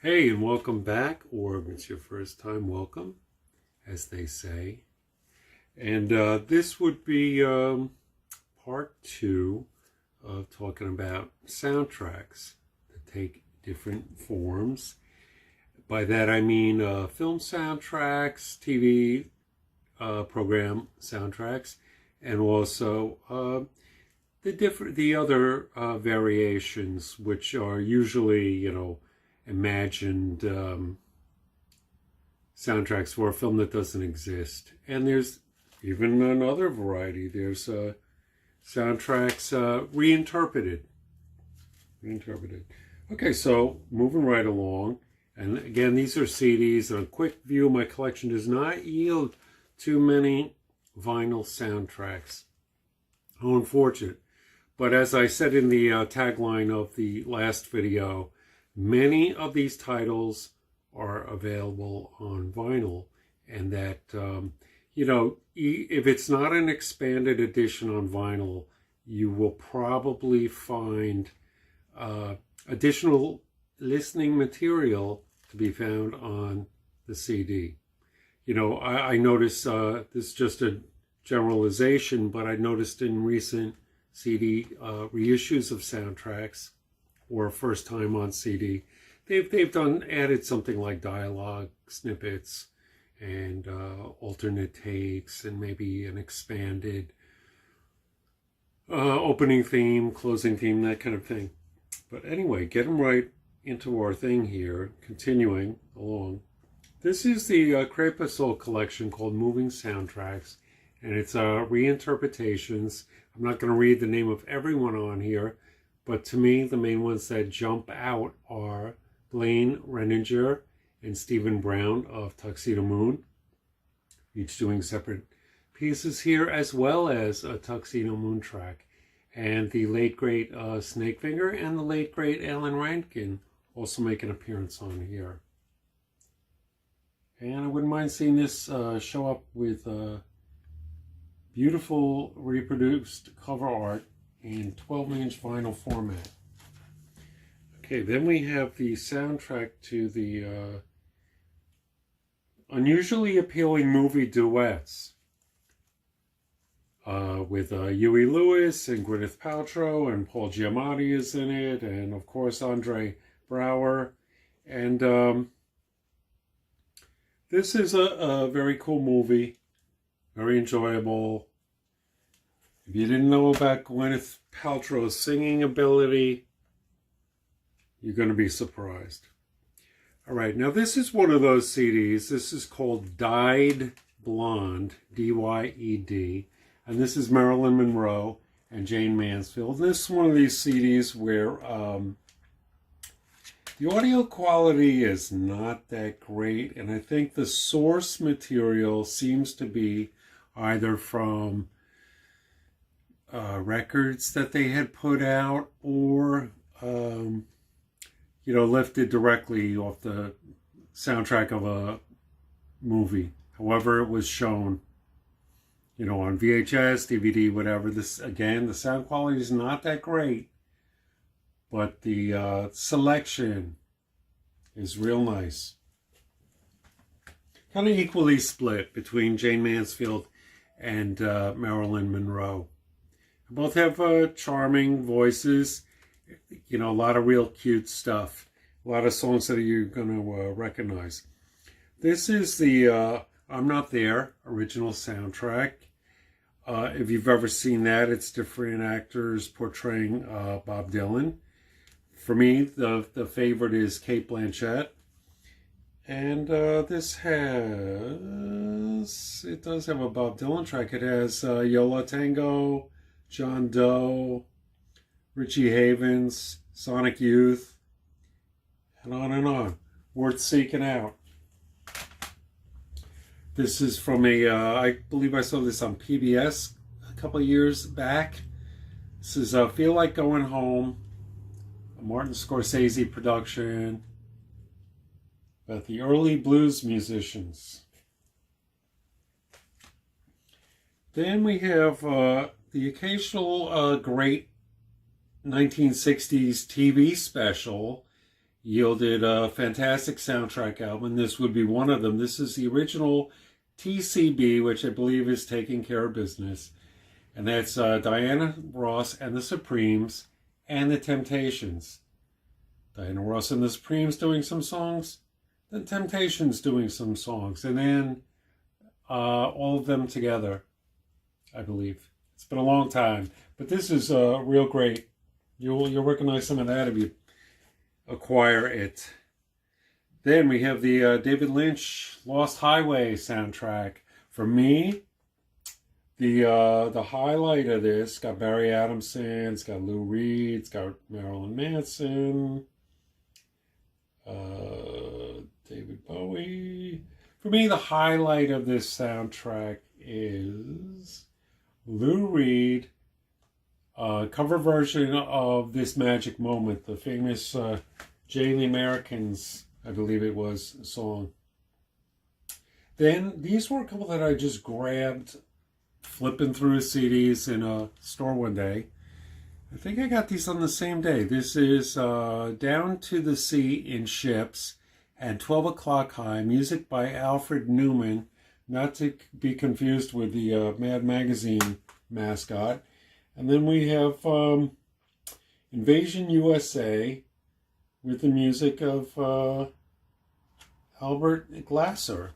Hey, and welcome back, or if it's your first time, welcome, as they say. And this would be part two of talking about soundtracks that take different forms. By that I mean film soundtracks, TV program soundtracks, and also the other variations, which are usually, imagined soundtracks for a film that doesn't exist. And there's even another variety. There's soundtracks reinterpreted. Okay, so moving right along. And again, these are CDs. And a quick view of my collection does not yield too many vinyl soundtracks. How unfortunate. But as I said in the tagline of the last video, many of these titles are available on vinyl, and that, if it's not an expanded edition on vinyl, you will probably find additional listening material to be found on the CD. I noticed, this is just a generalization, but I noticed in recent CD reissues of soundtracks, or first time on CD, they've added something like dialogue snippets and alternate takes and maybe an expanded opening theme, closing theme, that kind of thing. But anyway, getting right into our thing here, continuing along. This is the Crépuscule collection called Moving Soundtracks, and it's reinterpretations. I'm not going to read the name of everyone on here, but to me, the main ones that jump out are Blaine Reininger and Stephen Brown of Tuxedo Moon, each doing separate pieces here, as well as a Tuxedo Moon track. And the late, great Snakefinger and the late, great Alan Rankin also make an appearance on here. And I wouldn't mind seeing this show up with beautiful reproduced cover art in 12-inch vinyl format. Okay, then we have the soundtrack to the unusually appealing movie Duets with Huey Lewis and Gwyneth Paltrow, and Paul Giamatti is in it, and of course Andre Braugher. And this is a very cool movie, very enjoyable. If you didn't know about Gwyneth Paltrow's singing ability, you're going to be surprised. All right, now this is one of those CDs. This is called Dyed Blonde, D-Y-E-D. And this is Marilyn Monroe and Jayne Mansfield. And this is one of these CDs where the audio quality is not that great. And I think the source material seems to be either from records that they had put out, or lifted directly off the soundtrack of a movie, however it was shown, on VHS, DVD, whatever. This, again, the sound quality is not that great, but the selection is real nice. Kind of equally split between Jayne Mansfield and Marilyn Monroe. Both have charming voices, a lot of real cute stuff, a lot of songs that you're going to recognize. This is the I'm Not There original soundtrack. If you've ever seen that, it's different actors portraying Bob Dylan. For me, the favorite is Cate Blanchett. And it does have a Bob Dylan track. It has Yo La Tengo, John Doe, Richie Havens, Sonic Youth, and on. Worth seeking out. This is from I believe I saw this on PBS a couple of years back. This is Feel Like Going Home, a Martin Scorsese production about the early blues musicians. Then we have the occasional great 1960s TV special. yielded a fantastic soundtrack album. This would be one of them. This is the original TCB, which I believe is Taking Care of Business. And that's Diana Ross and the Supremes and the Temptations. Diana Ross and the Supremes doing some songs, the Temptations doing some songs, and then all of them together, I believe. It's been a long time, but this is real great. You'll recognize some of that if you acquire it. Then we have the David Lynch Lost Highway soundtrack. For me, the highlight of this got Barry Adamson, it's got Lou Reed, it's got Marilyn Manson, David Bowie. For me, the highlight of this soundtrack is Lou Reed, cover version of This Magic Moment, the famous Jay Americans, I believe it was, song. Then these were a couple that I just grabbed flipping through CDs in a store one day. I think I got these on the same day. This is Down to the Sea in Ships and 12 O'Clock High, music by Alfred Newman, not to be confused with the Mad Magazine mascot. And then we have Invasion USA with the music of Albert Glasser.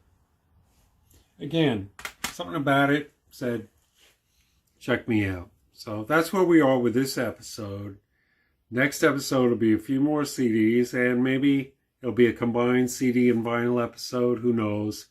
Again, something about it said, check me out. So that's where we are with this episode. Next episode will be a few more CDs, and maybe it'll be a combined CD and vinyl episode. Who knows?